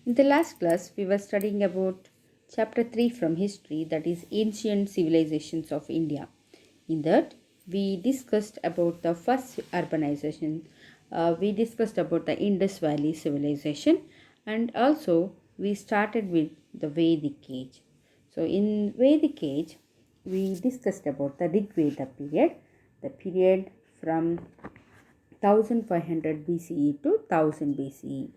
In the last class, we were studying about chapter 3 from history, that is ancient civilizations of India. In that, we discussed about the first urbanization, we discussed about the Indus Valley civilization, and also we started with the Vedic age. So, in Vedic age, we discussed about the Rig Veda period, the period from 1500 BCE to 1000 BCE.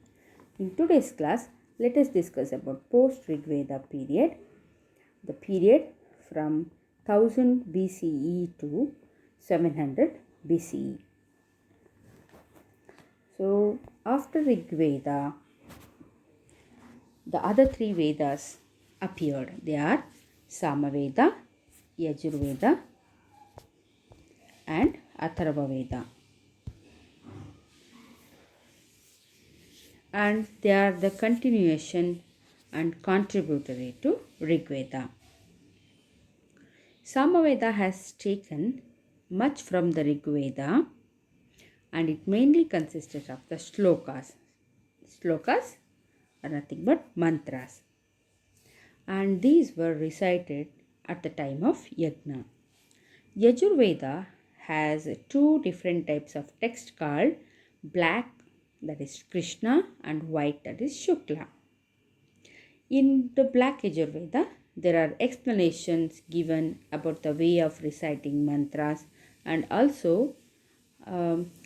In today's class, let us discuss about post-Rig Veda period, the period from 1000 BCE to 700 BCE. So, after Rig Veda, the other three Vedas appeared. They are Samaveda, Yajurveda, and Atharva Veda. And they are the continuation and contributory to Rig Veda. Samaveda has taken much from the Rig Veda, and it mainly consisted of the shlokas. Shlokas are nothing but mantras, and these were recited at the time of Yajna. Yajurveda has two different types of text called black, that is Krishna, and white, that is Shukla. In the Black Yajurveda, there are explanations given about the way of reciting mantras and also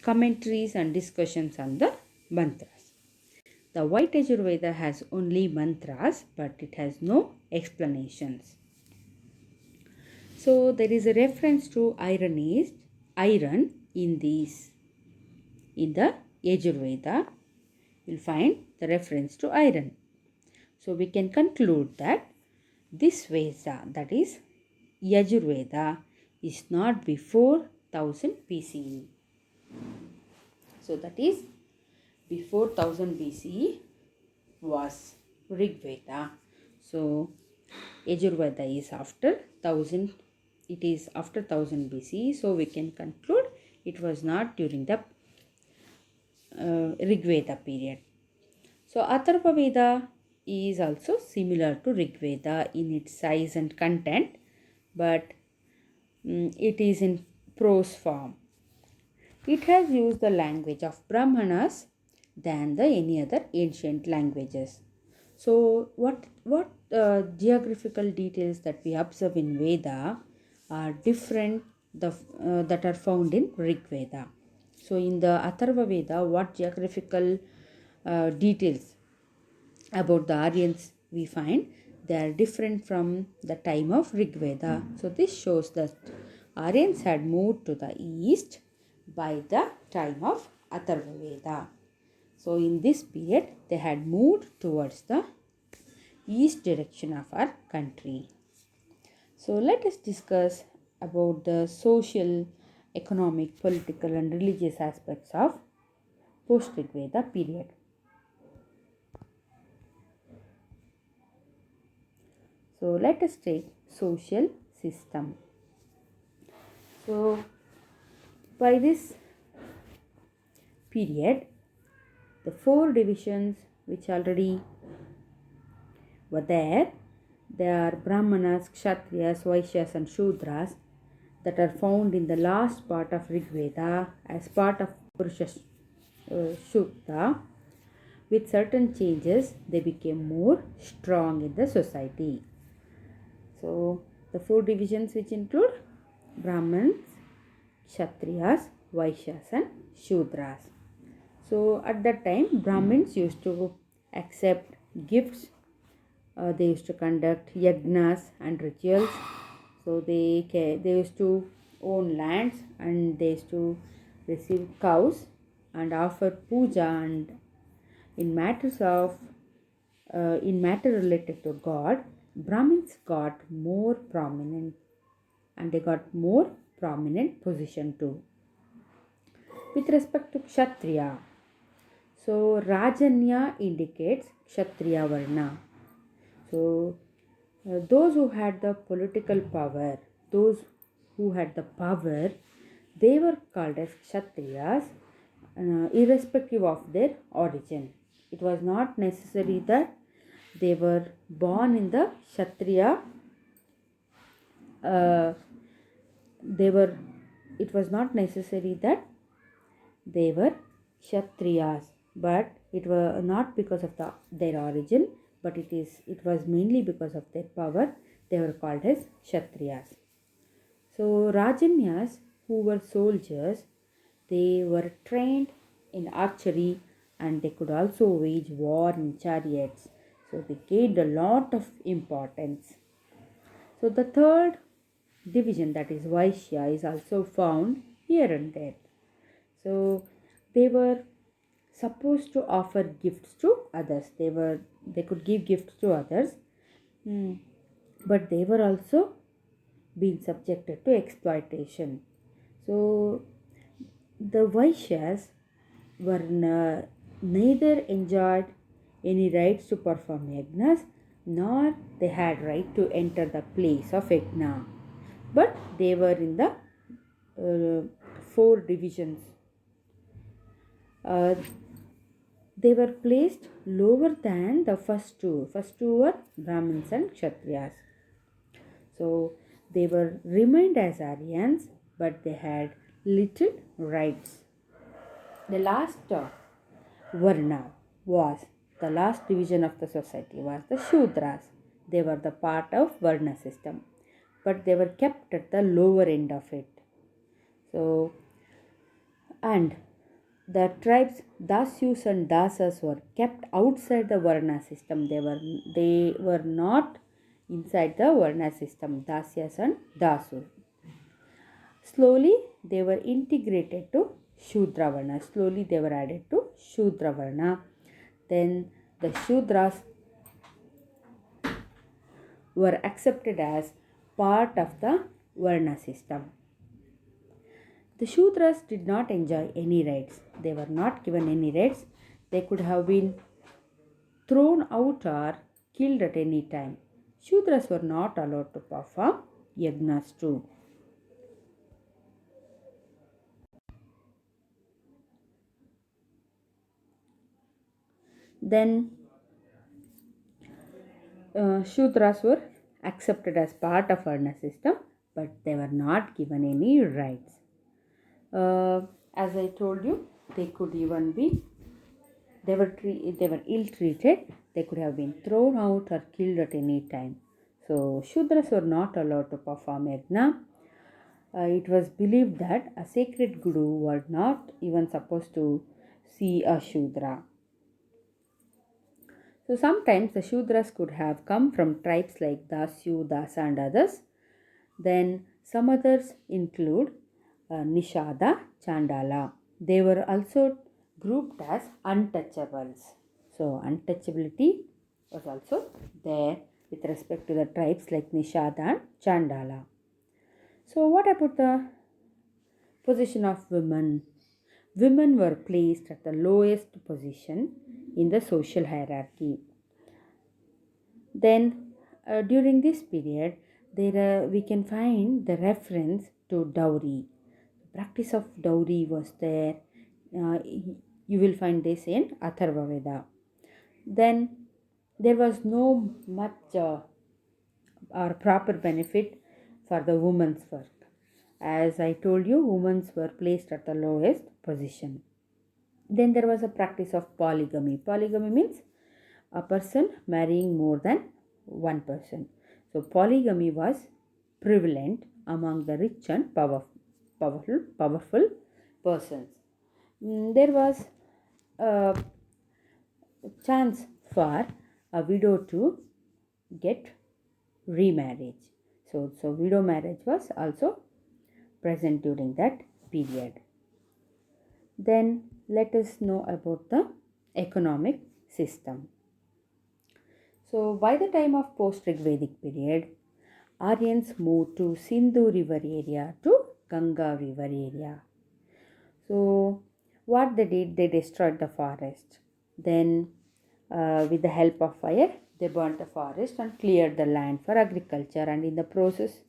commentaries and discussions on the mantras. The White Yajurveda has only mantras, but it has no explanations. So there is a reference to iron in these. In the Yajurveda, you'll find the reference to iron. So we can conclude that this Veda, that is Yajurveda, is not before 1000 BCE. So that is before 1000 BCE was Rig Veda. So Yajurveda is after 1000. It is after 1000 BCE. So we can conclude it was not during the Rig Veda period. So Atharva Veda is also similar to Rig Veda in its size and content, but it is in prose form. It has used the language of Brahmanas than the any other ancient languages. So what geographical details that we observe in Veda are different that are found in Rig Veda. So in the Atharva Veda, what geographical details about the Aryans we find, they are different from the time of Rig Veda. So this shows that Aryans had moved to the east by the time of Atharva Veda. So in this period they had moved towards the east direction of our country. So let us discuss about the social, economic, political and religious aspects of post-Rig Veda period. So let us take social system. So by this period, the four divisions which already were there, they are Brahmanas, Kshatriyas, Vaishyas and Shudras, that are found in the last part of Rig Veda as part of Purusha Sukta. With certain changes, they became more strong in the society. So the four divisions which include Brahmins, Kshatriyas, Vaishyas and Shudras. So at that time, Brahmins used to accept gifts. They used to conduct yagnas and rituals. So they used to own lands and they used to receive cows and offer puja, and in matter related to God, Brahmins got more prominent and they got more prominent position too. With respect to Kshatriya, so Rajanya indicates Kshatriya Varna. So those who had the political power, those who had the power, they were called as Kshatriyas irrespective of their origin. It was not necessary that they were born in the Kshatriya. Uh, they were. It was not necessary that they were Kshatriyas, but it was not because of their origin, but it was mainly because of their power. They were called as Kshatriyas. So Rajanyas, who were soldiers, they were trained in archery and they could also wage war in chariots. So they gained a lot of importance. So the third division, that is Vaishya, is also found here and there. So they were supposed to offer gifts to others. They could give gifts to others, but they were also being subjected to exploitation. So the Vaishyas were neither enjoyed any rights to perform yagnas nor they had right to enter the place of yagna, but they were in the four divisions. Uh, they were placed lower than the first two. First two were Brahmins and Kshatriyas. So they were remained as Aryans, but they had little rights. The last Varna was the last division of the society was the Shudras. They were the part of Varna system, but they were kept at the lower end of it. So, and the tribes Dasyus and Dasas were kept outside the Varna system. They were not inside the Varna system, Dasyas and Dasus. Slowly they were integrated to Shudra Varna. Slowly they were added to Shudra Varna. Then the Shudras were accepted as part of the Varna system. The Shudras did not enjoy any rights. They were not given any rights. They could have been thrown out or killed at any time. Shudras were not allowed to perform yagnas too. Then Shudras were accepted as part of Varna system, but they were not given any rights. As I told you, they could even be they were ill treated. They could have been thrown out or killed at any time. So Shudras were not allowed to perform yagna. It was believed that a sacred guru was not even supposed to see a Shudra. So sometimes the Shudras could have come from tribes like Dasyu, Dasa, and others. Then some others include Nishada, Chandala. They were also grouped as untouchables. So untouchability was also there with respect to the tribes like Nishada and Chandala. So what about the position of women? Women were placed at the lowest position in the social hierarchy. Then, during this period, we can find the reference to dowry. The practice of dowry was there. You will find this in Atharva Veda. Then, there was no much or proper benefit for the women's work. As I told you, women were placed at the lowest position. Then there was a practice of polygamy. Polygamy means a person marrying more than one person. So polygamy was prevalent among the rich and powerful persons. There was a chance for a widow to get remarriage. So widow marriage was also present during that period. Then let us know about the economic system. So by the time of post-Rigvedic period, Aryans moved to Sindhu river area to Ganga river area. So what they did, they destroyed the forest. Then with the help of fire, they burnt the forest and cleared the land for agriculture. And in the process,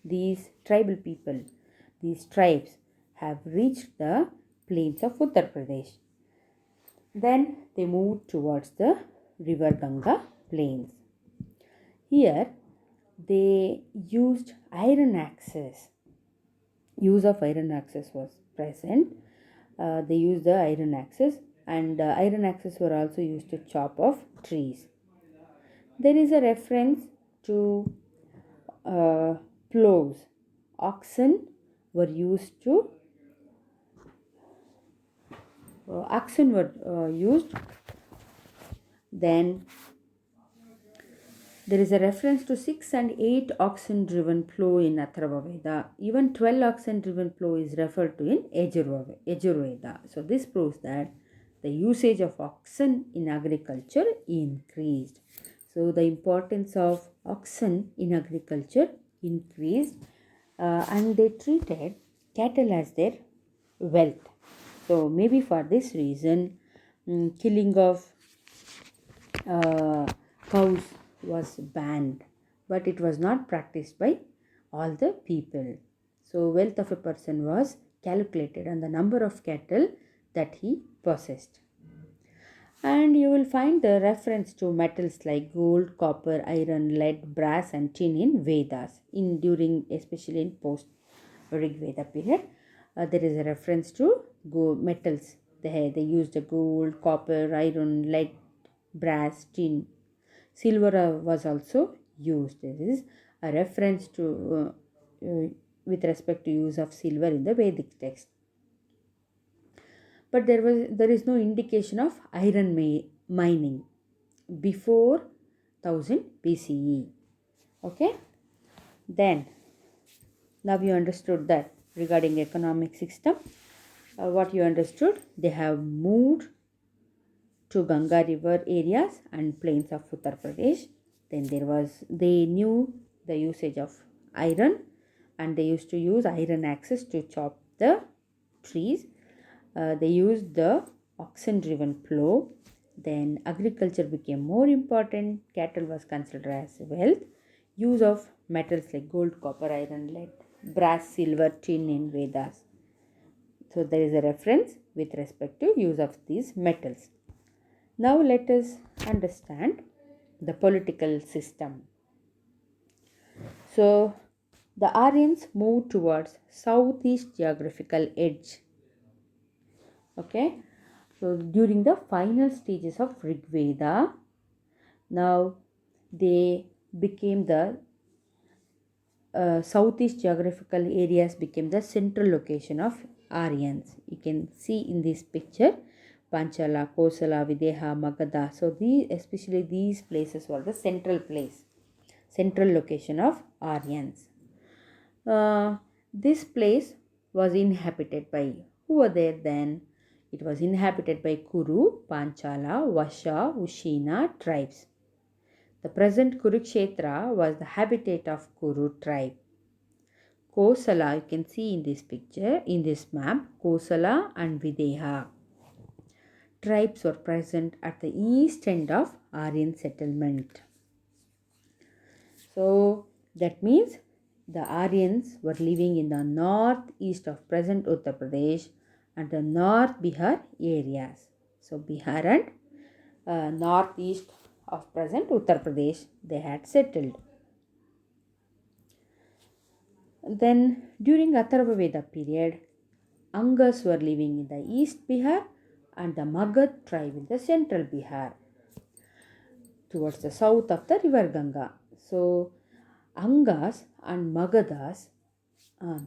these tribal people, these tribes have reached the plains of Uttar Pradesh. Then they moved towards the river Ganga plains. Here they used iron axes. Use of iron axes was present. They used the iron axes, and iron axes were also used to chop off trees. There is a reference to uh, plows. Oxen were used to oxen were used. Then there is a reference to 6 and 8 oxen driven plow in Atharva Veda. Even 12 oxen driven plow is referred to in Yajurveda. So this proves that the usage of oxen in agriculture increased. So the importance of oxen in agriculture increased, and they treated cattle as their wealth. So maybe for this reason, killing of uh, cows was banned, but it was not practiced by all the people. So wealth of a person was calculated on the number of cattle that he possessed. And you will find the reference to metals like gold, copper, iron, lead, brass, and tin in Vedas, in during especially in post Rig Veda period. There is a reference to metals. They used the gold, copper, iron, lead, brass, tin. Silver was also used. There is a reference to with respect to use of silver in the Vedic text. But there is no indication of iron mining before 1000 BCE. Okay, then now you understood that regarding economic system. What you understood, they have moved to Ganga river areas and plains of Uttar Pradesh. Then they knew the usage of iron, and they used to use iron axes to chop the trees. They used the oxen driven plow. Then agriculture became more important. Cattle was considered as wealth. Use of metals like gold, copper, iron, lead, brass, silver, tin in Vedas. So there is a reference with respect to use of these metals. Now let us understand the political system. So the Aryans moved towards southeast geographical edge. Okay, so during the final stages of Rig Veda, now they became the southeast geographical areas became the central location of Aryans. You can see in this picture Panchala, Kosala, Videha, Magadha. So especially these places were the central location of Aryans. This place was inhabited by who were there then? It was inhabited by Kuru, Panchala, Vasha, Ushina tribes. The present Kurukshetra was the habitat of Kuru tribe. Kosala, you can see in this picture, in this map, Kosala and Videha tribes were present at the east end of Aryan settlement. So that means the Aryans were living in the northeast of present Uttar Pradesh and the North Bihar areas. So Bihar and northeast of present Uttar Pradesh they had settled. Then during Atharva Veda period, Angas were living in the east Bihar and the Magad tribe in the central Bihar towards the south of the river Ganga. So Angas and Magadas,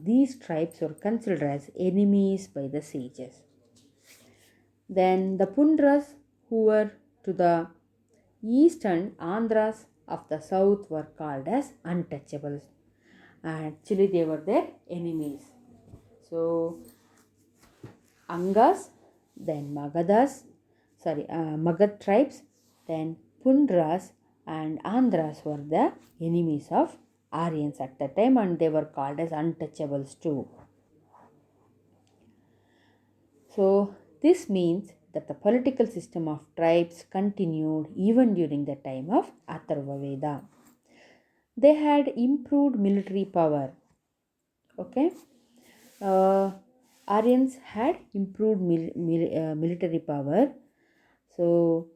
these tribes were considered as enemies by the sages. Then the Pundras, who were to the east, and Andhras of the south were called as untouchables. Actually, they were their enemies. So Angas, then Magad tribes, then Pundras and Andhras were the enemies of Aryans at the time, and they were called as untouchables too. So this means that the political system of tribes continued even during the time of Atharva Veda. They had improved military power. Okay, Aryans had improved military power. So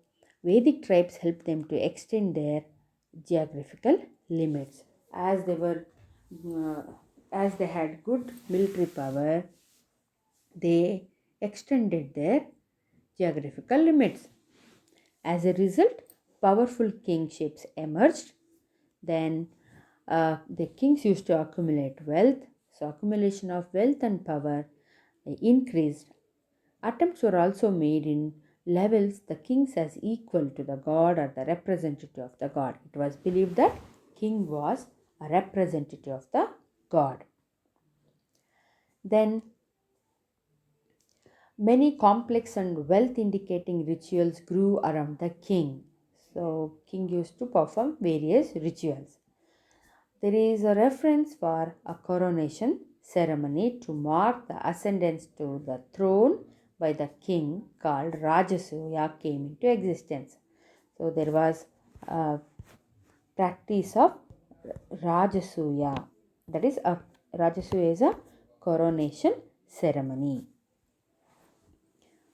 Vedic tribes helped them to extend their geographical limits as they were uh, as they had good military power. They extended their geographical limits. As a result, powerful kingships emerged. Then the kings used to accumulate wealth. So accumulation of wealth and power increased. Attempts were also made in levels the kings as equal to the god or the representative of the god. It was believed that king was a representative of the god. Then many complex and wealth indicating rituals grew around the king. So king used to perform various rituals. There is a reference for a coronation ceremony to mark the ascendance to the throne by the king called Rajasuya came into existence. So there was a practice of Rajasuya. That is, a Rajasuya is a coronation ceremony.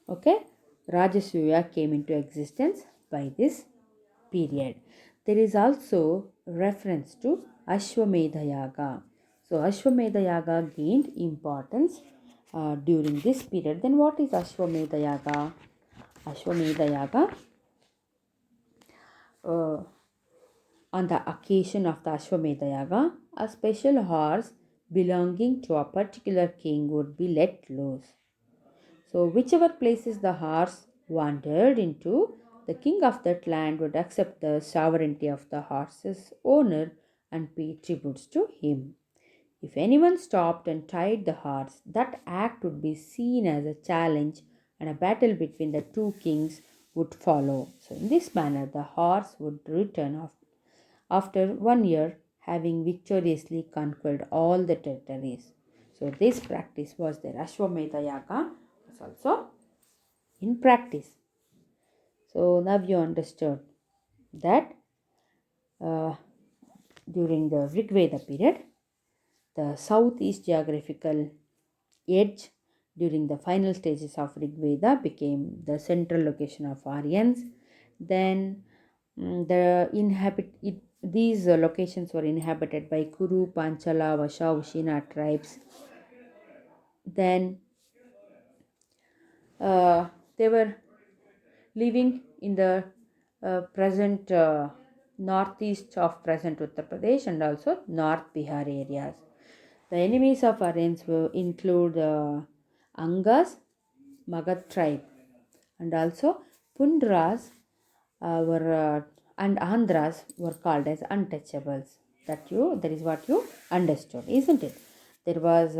Okay, Rajasuya came into existence by this period. There is also reference to Ashwamedha Yaga. So Ashwamedha Yaga gained importance during this period. Then what is Ashwamedha Yaga? Ashwamedha Yaga, on the occasion of the Ashwamedha Yaga, a special horse belonging to a particular king would be let loose. So, whichever places the horse wandered into, the king of that land would accept the sovereignty of the horse's owner and pay tributes to him. If anyone stopped and tied the horse, that act would be seen as a challenge and a battle between the two kings would follow. So, in this manner, the horse would return after 1 year, having victoriously conquered all the territories. So, this practice was there. Ashwamedha Yaga was also in practice. So, now you understood that during the Rig Veda period, the southeast geographical edge during the final stages of Rig Veda became the central location of Aryans. Then these locations were inhabited by Kuru, Panchala, Vasha, Ushina tribes. Then they were living in the present northeast of present Uttar Pradesh and also North Bihar areas. The enemies of Aryans will include Angas, Magad tribe, and also Pundras and Andhras were called as untouchables. That is what you understood, isn't it? There was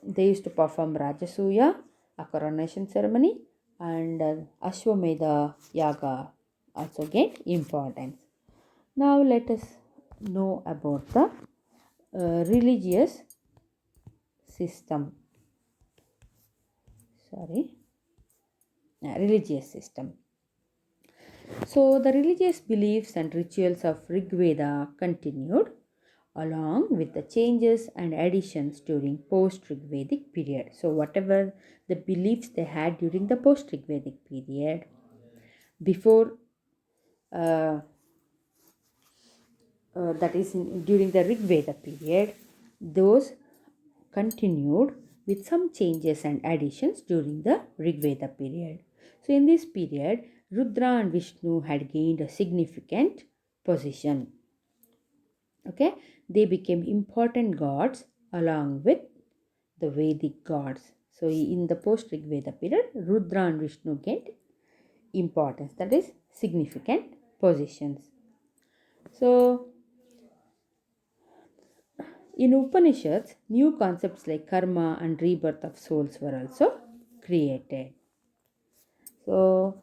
they used to perform Rajasuya, a coronation ceremony, and Ashwamedha Yaga also gained importance. Now let us know about the religious system. Religious system. So the religious beliefs and rituals of Rig Veda continued along with the changes and additions during post-Rig Vedic period. So whatever the beliefs they had during the post-Rig Vedic period, before that is during the Rig Veda period, those continued with some changes and additions during the Rig Veda period. So in this period, Rudra and Vishnu had gained a significant position. Okay, they became important gods along with the Vedic gods. So in the post Rig Veda period, Rudra and Vishnu gained importance, that is significant positions. So in Upanishads, new concepts like karma and rebirth of souls were also created. So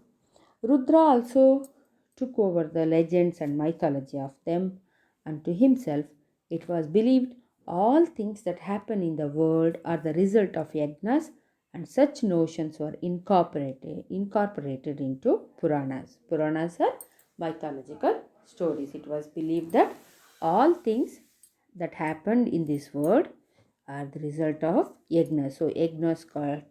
Rudra also took over the legends and mythology of them unto himself. It was believed all things that happen in the world are the result of yajnas, and such notions were incorporated into Puranas. Puranas are mythological stories. It was believed that all things that happened in this world are the result of yajnas. So yajnas got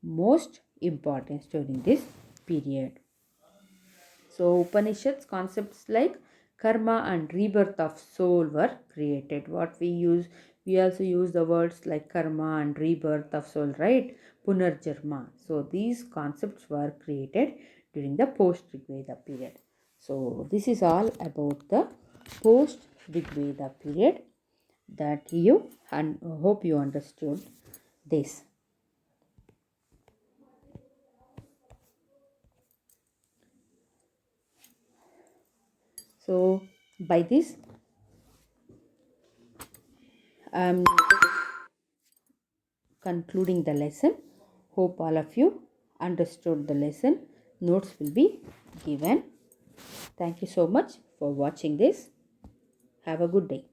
most importance during this period. So Upanishads concepts like karma and rebirth of soul were created. What we also use the words like karma and rebirth of soul, right? Punarjarma. So these concepts were created during the post Rigveda period. So this is all about the post Rigveda period that you and hope you understood this. So by this I am concluding the lesson. Hope all of you understood the lesson. Notes will be given. Thank you so much for watching this. Have a good day.